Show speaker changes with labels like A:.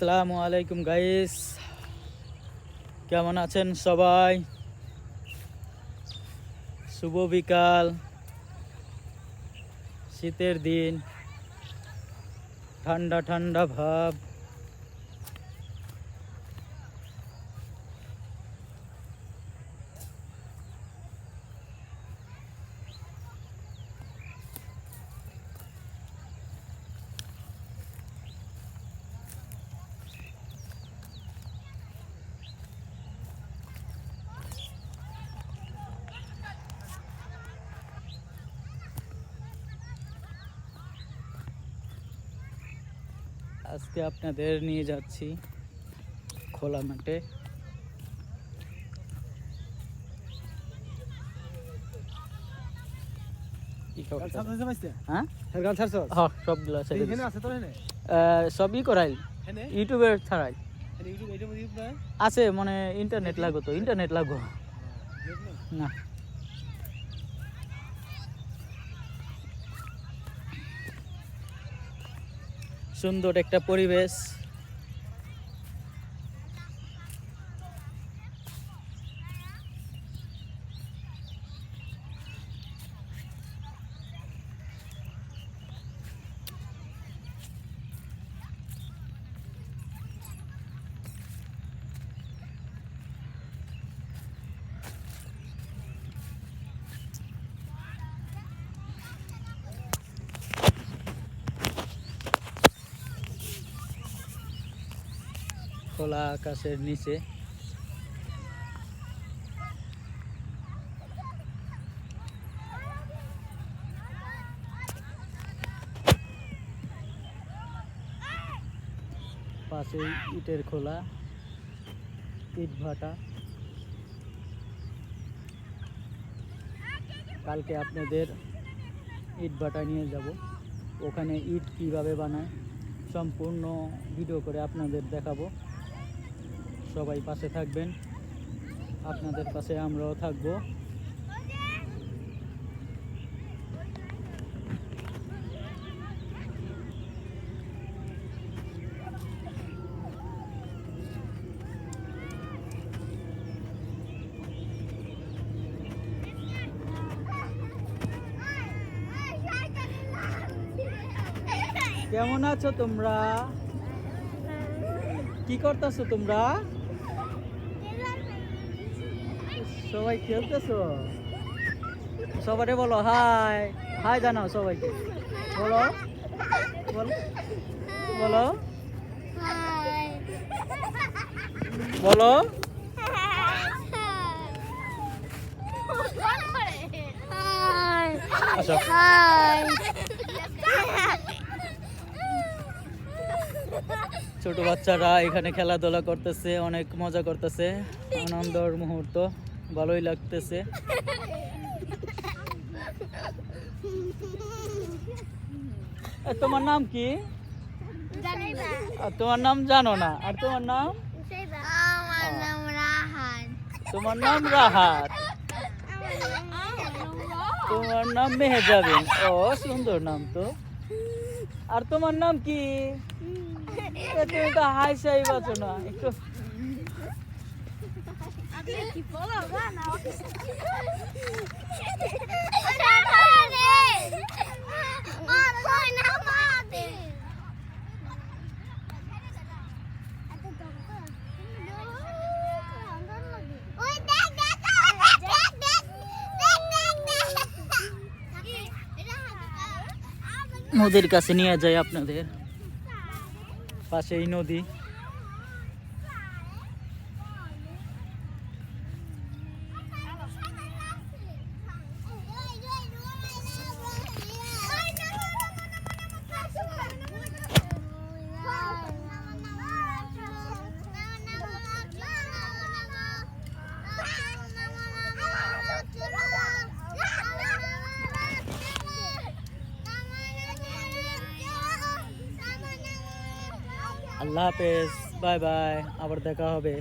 A: আসসালামু আলাইকুম গাইস, কেমন আছেন সবাই? শুভ বিকাল, শীতের দিন, ঠান্ডা ঠান্ডা ভাব। আজকে আপনাদের নিয়ে যাচ্ছি খোলা মাঠে। সবই করাই, ইউটিউবে ছাড়াই আছে, মানে ইন্টারনেট লাগো তো, ইন্টারনেট লাগো না। সুন্দর একটা পরিবেশ। খোলা আকাশের নিচে পাশে ইটের খোলা, ইট ভাটা। কালকে আপনাদের ইট ভাটা নিয়ে যাব, ওখানে ইট কিভাবে বানায় সম্পূর্ণ ভিডিও করে আপনাদের দেখাবো। সবাই পাশে থাকবেন, আপনাদের পাশে আমরাও থাকবো। কেমন আছো তোমরা? কি করতেছো তোমরা? সবাই খেলতেছো? সবাই বলো হাই, হাই জানাও সবাইকে, বলো বলো বলো বলো। আচ্ছা, ছোট বাচ্চারা এখানে খেলাধুলা করতেছে, অনেক মজা করতেছে, আনন্দের মুহূর্ত, ভালোই লাগতেছে। তোমার নাম কি? তোমার নাম জানো না? আর তোমার নাম? তোমার নাম রাহাত, তোমার নাম মেহেজাবিন। ও সুন্দর নাম তো। আর তোমার নাম কি? তুমি তো হাই সাই বাঁচো না একটু। নদীর কাছে নিয়ে যাই আপনাদের, পাশেই নদী। আল্লাহ হাফেজ, বাই বাই, আবার দেখা হবে।